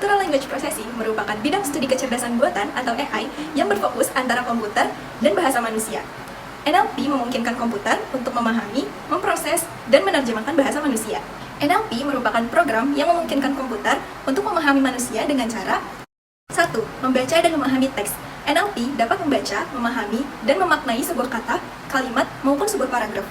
Natural Language Processing merupakan bidang studi kecerdasan buatan atau AI yang berfokus antara komputer dan bahasa manusia. NLP memungkinkan komputer untuk memahami, memproses, dan menerjemahkan bahasa manusia. NLP merupakan program yang memungkinkan komputer untuk memahami manusia dengan cara 1. Membaca dan memahami teks. NLP dapat membaca, memahami, dan memaknai sebuah kata, kalimat, maupun sebuah paragraf.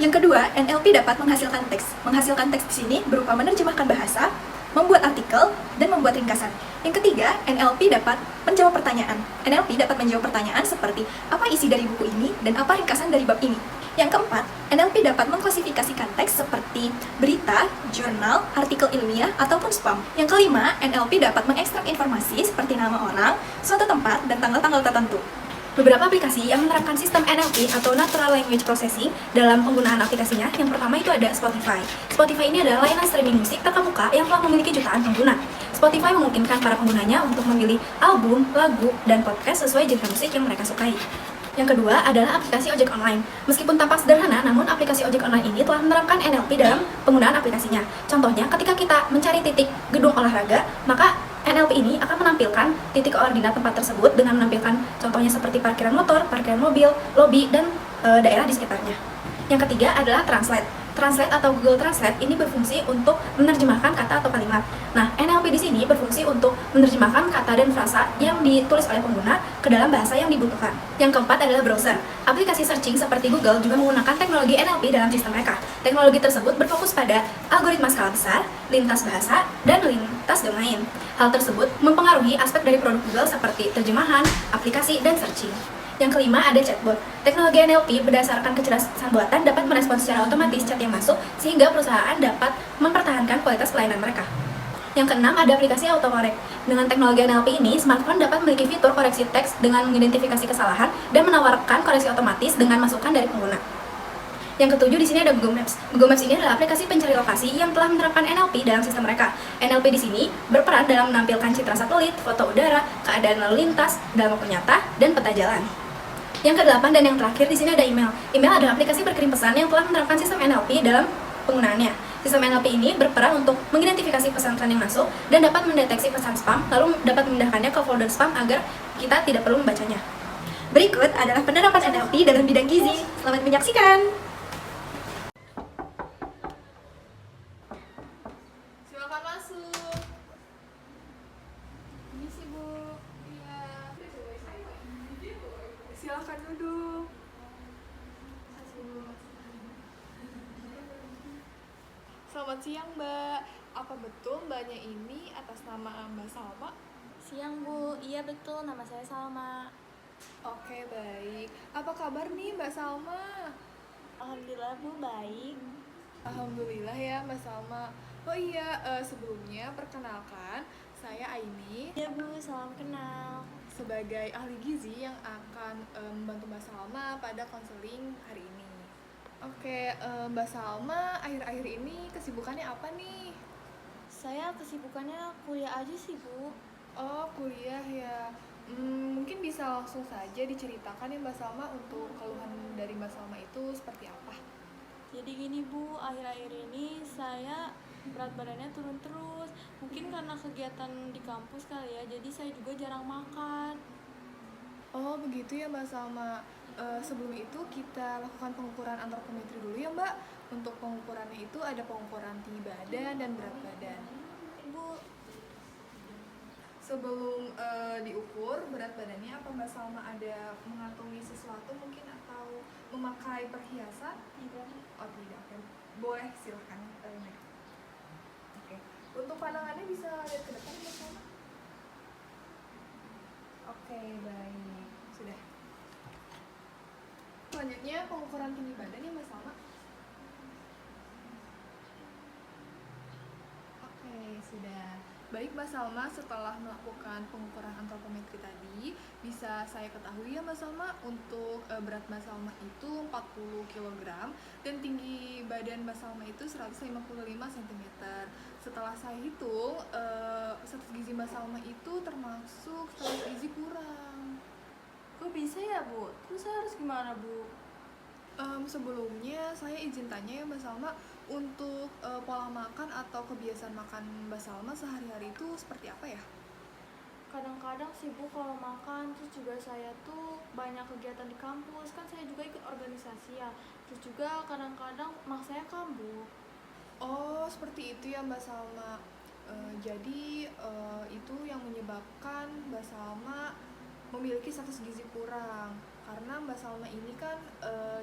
Yang kedua, NLP dapat menghasilkan teks. Menghasilkan teks di sini berupa menerjemahkan bahasa, membuat artikel, dan membuat ringkasan. Yang ketiga, NLP dapat menjawab pertanyaan. NLP dapat menjawab pertanyaan seperti apa isi dari buku ini dan apa ringkasan dari bab ini. Yang keempat, NLP dapat mengklasifikasikan teks seperti berita, jurnal, artikel ilmiah, ataupun spam. Yang kelima, NLP dapat mengekstrak informasi seperti nama orang, suatu tempat, dan tanggal-tanggal tertentu. Beberapa aplikasi yang menerapkan sistem NLP atau Natural Language Processing dalam penggunaan aplikasinya, yang pertama itu ada Spotify. Spotify ini adalah layanan streaming musik terkemuka yang telah memiliki jutaan pengguna. Spotify memungkinkan para penggunanya untuk memilih album, lagu, dan podcast sesuai genre musik yang mereka sukai. Yang kedua adalah aplikasi ojek online. Meskipun tampak sederhana, namun aplikasi ojek online ini telah menerapkan NLP dalam penggunaan aplikasinya. Contohnya, ketika kita mencari titik gedung olahraga, maka NLP ini akan menampilkan titik koordinat tempat tersebut dengan menampilkan contohnya seperti parkiran motor, parkiran mobil, lobi, dan daerah di sekitarnya. Yang ketiga adalah Translate. Translate atau Google Translate ini berfungsi untuk menerjemahkan kata atau kalimat. Nah, NLP di sini berfungsi untuk menerjemahkan kata dan frasa yang ditulis oleh pengguna ke dalam bahasa yang dibutuhkan. Yang keempat adalah browser. Aplikasi searching seperti Google juga menggunakan teknologi NLP dalam sistem mereka. Teknologi tersebut berfokus pada algoritma skala besar, lintas bahasa, dan lintas domain. Hal tersebut mempengaruhi aspek dari produk Google seperti terjemahan, aplikasi, dan searching. Yang kelima ada chatbot. Teknologi NLP berdasarkan kecerdasan buatan dapat merespons secara otomatis chat yang masuk sehingga perusahaan dapat mempertahankan kualitas pelayanan mereka. Yang keenam ada aplikasi autocorrect. Dengan teknologi NLP ini, smartphone dapat memiliki fitur koreksi teks dengan mengidentifikasi kesalahan dan menawarkan koreksi otomatis dengan masukan dari pengguna. Yang ketujuh di sini ada Google Maps. Google Maps ini adalah aplikasi pencari lokasi yang telah menerapkan NLP dalam sistem mereka. NLP di sini berperan dalam menampilkan citra satelit, foto udara, keadaan lalu lintas dalam waktu nyata, dan peta jalan. Yang kedelapan dan yang terakhir di sini ada email. Email adalah aplikasi berkirim pesan yang telah menerapkan sistem NLP dalam penggunaannya. Sistem NLP ini berperan untuk mengidentifikasi pesan-pesan yang masuk dan dapat mendeteksi pesan spam, lalu dapat memindahkannya ke folder spam agar kita tidak perlu membacanya. Berikut adalah penerapan NLP dalam bidang gizi. Selamat menyaksikan! Silakan masuk. Ini sih Bu. Iya. Silakan duduk. Selamat siang Mbak. Apa betul Mbaknya ini atas nama Mbak Salma? Siang Bu, iya betul, nama saya Salma. Oke baik. Apa kabar nih Mbak Salma? Alhamdulillah Bu, baik. Alhamdulillah ya Mbak Salma. Oh iya, sebelumnya perkenalkan, saya Aini. Iya Bu, salam kenal. Sebagai ahli gizi yang akan membantu Mbak Salma pada konseling hari ini. Oke, Mbak Salma akhir-akhir ini kesibukannya apa nih? Saya kesibukannya kuliah aja sih Bu. Oh, kuliah ya. Mungkin bisa langsung saja diceritakan ya Mbak Salma untuk keluhan dari Mbak Salma itu seperti apa? Jadi gini Bu, akhir-akhir ini saya berat badannya turun terus. Mungkin karena kegiatan di kampus kali ya, jadi saya juga jarang makan. Oh, begitu ya Mbak Salma. Sebelum itu kita lakukan pengukuran antropometri dulu ya Mbak. Untuk pengukurannya itu ada pengukuran tinggi badan dan berat badan. Bu, Sebelum diukur berat badannya, apa Mbak Salma ada mengantongi sesuatu mungkin atau memakai perhiasan? tidak. Oh tidak, oke. Boleh silahkan naik. Oke. Untuk pandangannya bisa lihat ke depan Mbak Salma. Oke, baik. Sudah. Selanjutnya pengukuran tinggi badan ya Mbak Salma. Oke, sudah. Baik Mbak Salma, setelah melakukan pengukuran antropometri tadi, bisa saya ketahui ya Mbak Salma, untuk berat Mbak Salma itu 40 kg dan tinggi badan Mbak Salma itu 155 cm. Setelah saya hitung, status gizi Mbak Salma itu termasuk status gizi kurang. Kok bisa ya Bu? Terus saya harus gimana Bu? Sebelumnya saya izin tanya ya Mbak Salma, Untuk pola makan atau kebiasaan makan Mbak Salma sehari-hari itu seperti apa ya? Kadang-kadang sih Bu kalau makan, terus juga saya tuh banyak kegiatan di kampus, kan saya juga ikut organisasi ya. Terus juga kadang-kadang mak saya kambuh. Oh, seperti itu ya Mbak Salma. Jadi itu yang menyebabkan Mbak Salma memiliki status gizi kurang. Karena Mbak Salma ini kan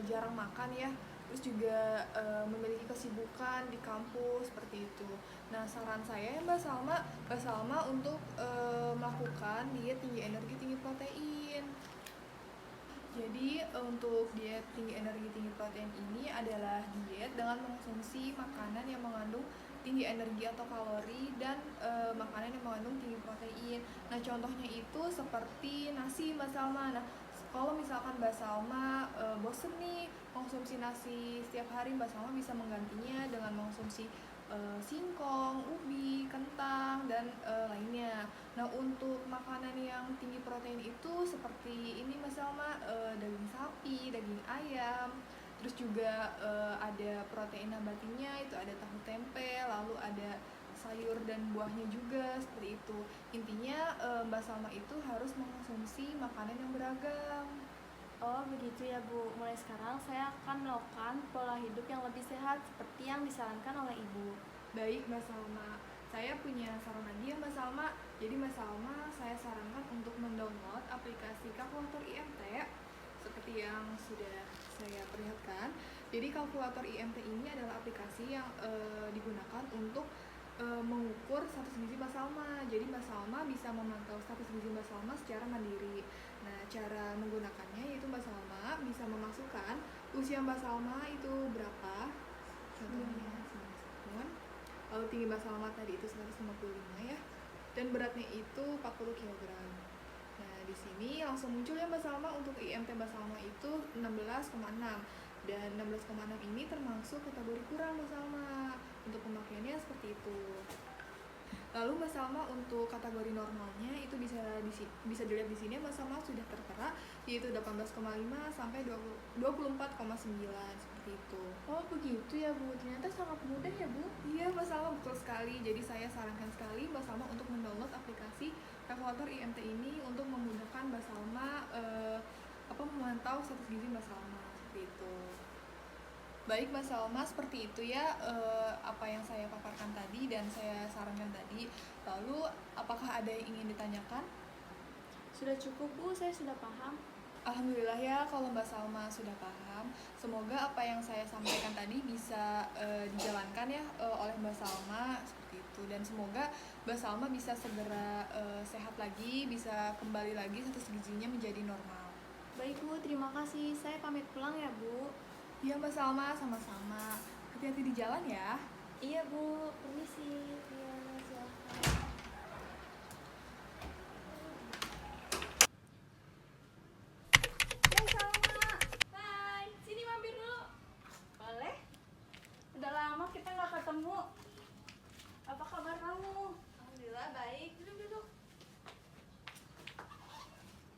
jarang makan ya, terus juga memiliki kesibukan di kampus seperti itu. Nah, saran saya ya Mbak Salma untuk melakukan diet tinggi energi tinggi protein. Jadi untuk diet tinggi energi tinggi protein ini adalah diet dengan mengonsumsi makanan yang mengandung tinggi energi atau kalori dan makanan yang mengandung tinggi protein. Nah, contohnya itu seperti nasi Mbak Salma. Nah, kalau misalkan Mbak Salma bosen nih mengonsumsi nasi setiap hari, Mbak Salma bisa menggantinya dengan mengonsumsi singkong, ubi, kentang, dan lainnya. Nah, untuk makanan yang tinggi protein itu seperti ini Mbak Salma, daging sapi, daging ayam, terus juga ada protein nabatinya, itu ada tahu tempe, lalu ada sayur dan buahnya juga, seperti itu. Intinya Mbak Salma itu harus mengkonsumsi makanan yang beragam. Oh begitu ya Bu, mulai sekarang saya akan melakukan pola hidup yang lebih sehat seperti yang disarankan oleh Ibu. Baik Mbak Salma, saya punya saran lagi ya Mbak Salma. Jadi Mbak Salma, saya sarankan untuk mendownload aplikasi kalkulator IMT seperti yang sudah saya perlihatkan. Jadi kalkulator IMT ini adalah aplikasi yang digunakan untuk mengukur status gizi Mbak Salma. Jadi Mbak Salma bisa memantau status gizi Mbak Salma secara mandiri. Nah, cara menggunakannya yaitu Mbak Salma bisa memasukkan usia Mbak Salma itu berapa, contohnya 9 tahun, lalu tinggi Mbak Salma tadi itu 155 ya, dan beratnya itu 40 kg. Nah, di sini langsung muncul ya Mbak Salma untuk IMT Mbak Salma itu 16,6, dan 16,6 ini termasuk kategori kurang Mbak Salma. Untuk pemakaiannya seperti itu. Lalu Mbak Salma untuk kategori normalnya itu bisa dilihat di sini Mbak Salma sudah tertera yaitu 18,5 sampai 24,9 seperti itu. Oh begitu ya Bu, ternyata sangat mudah ya Bu. Iya Mbak Salma, betul sekali. Jadi saya sarankan sekali Mbak Salma untuk mendownload aplikasi kalkulator IMT ini untuk memudahkan Mbak Salma memantau status gizi Mbak Salma seperti itu. Baik Mbak Salma, seperti itu ya apa yang saya paparkan tadi dan saya sarankan tadi. Lalu apakah ada yang ingin ditanyakan? Sudah cukup Bu, saya sudah paham. Alhamdulillah ya kalau Mbak Salma sudah paham. Semoga apa yang saya sampaikan tadi bisa dijalankan ya oleh Mbak Salma seperti itu, dan semoga Mbak Salma bisa segera sehat lagi, bisa kembali lagi status gizinya menjadi normal. Baik Bu, terima kasih. Saya pamit pulang ya Bu. Iya Mbak Salma, sama-sama. Hati-hati di jalan ya. Iya Bu, permisi. Iya, silakan. Hai Salma. Hai, sini mampir dulu. Boleh? Udah lama kita nggak ketemu. Apa kabar kamu? Alhamdulillah baik. Duduk.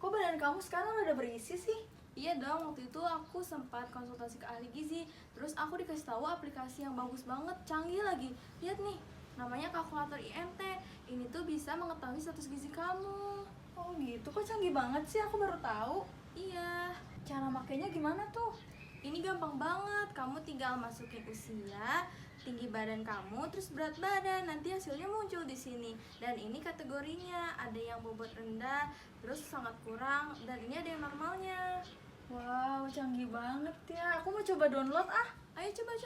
Kok badan kamu sekarang udah berisi sih? Iya dong, waktu itu aku sempat konsultasi ke ahli gizi. Terus aku dikasih tahu aplikasi yang bagus banget, canggih lagi. Lihat nih, namanya kalkulator IMT. Ini tuh bisa mengetahui status gizi kamu. Oh gitu, kok canggih banget sih, aku baru tahu. Iya. Cara makainya gimana tuh? Ini gampang banget, kamu tinggal masukin usia, tinggi badan kamu, terus berat badan. Nanti hasilnya muncul di sini. Dan ini kategorinya, ada yang bobot rendah, terus sangat kurang, dan ini ada yang normalnya. Wow, canggih banget ya. Aku mau coba download ah. Ayo coba.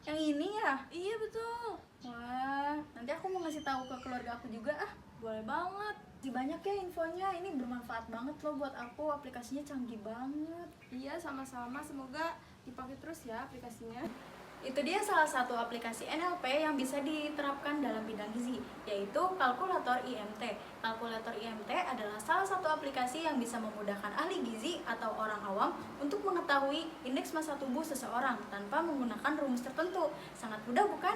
Yang ini ya? Iya betul. Wah, nanti aku mau ngasih tahu ke keluarga aku juga ah. Boleh banget. Banyak ya infonya. Ini bermanfaat banget loh buat aku. Aplikasinya canggih banget. Iya, sama-sama. Semoga dipakai terus ya aplikasinya. Itu dia salah satu aplikasi NLP yang bisa diterapkan dalam bidang gizi, yaitu kalkulator IMT. Kalkulator IMT adalah salah satu aplikasi yang bisa memudahkan ahli gizi atau orang awam untuk mengetahui indeks massa tubuh seseorang tanpa menggunakan rumus tertentu. Sangat mudah bukan?